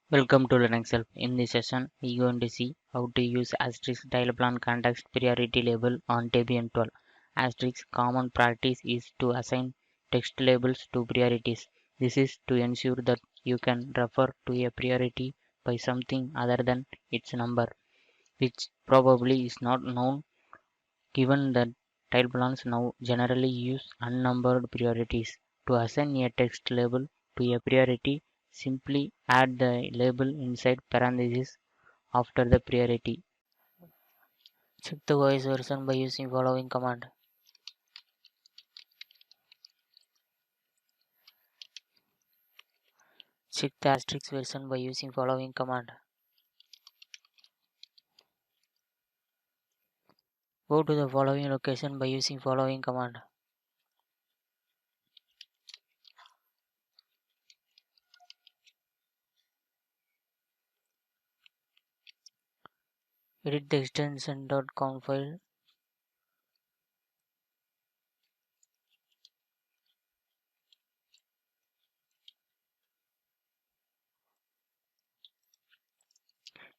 Welcome to Linux Help. In this session, we are going to see how to use Asterisk Dialplan context priority label on Debian 12. Asterisk common practice is to assign text labels to priorities. This is to ensure that you can refer to a priority by something other than its number, which probably is not known given that dialplans now generally use unnumbered priorities. To assign a text label to a priority, simply add the label inside parentheses after the priority. Check the OS version by using following command. Check the asterisk version by using following command. Go to the following location by using following command. Edit the extension.conf file.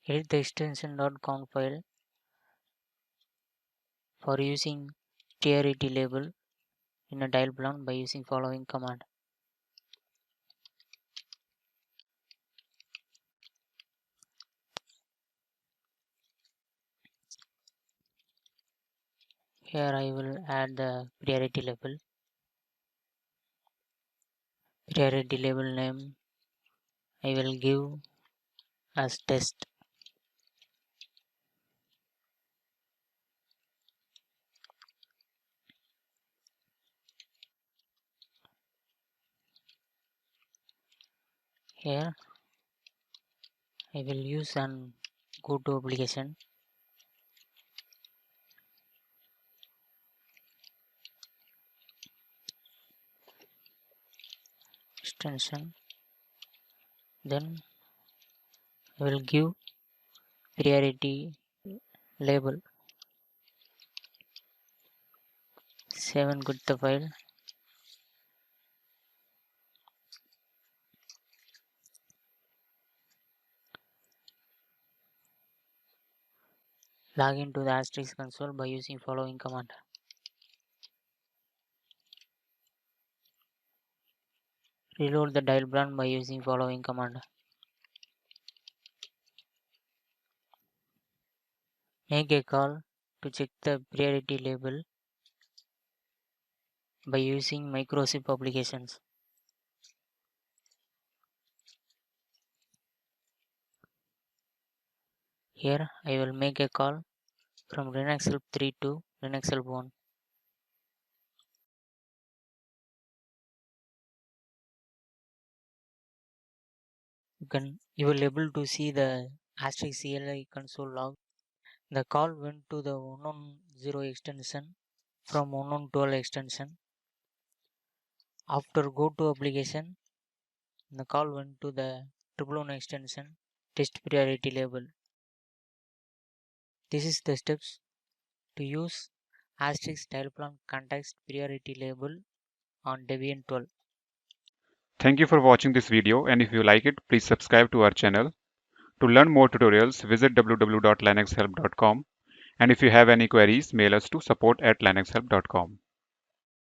Edit the extension.conf file for using priority label in a dialplan by using following command. Here I will add the priority label. Priority label name I will give as test. Here I will use an go to application. Extension. Then I will give priority label. Save and quit the file. Log into the Asterisk console by using following command. Reload the dialplan by using following command. Make a call to check the priority label by using microzip applications. Here I will make a call from Linux Help 3 to Linux Help 1. You will able to see the Asterisk CLI console log. The call went to the 110 extension from 112 extension. After go to application, the call went to the 111 extension test priority label. This is the steps to use Asterisk Dialplan context priority label on Debian 12. Thank you for watching this video, and if you like it, please subscribe to our channel. To learn more tutorials, visit www.linuxhelp.com, and if you have any queries, mail us to support@linuxhelp.com.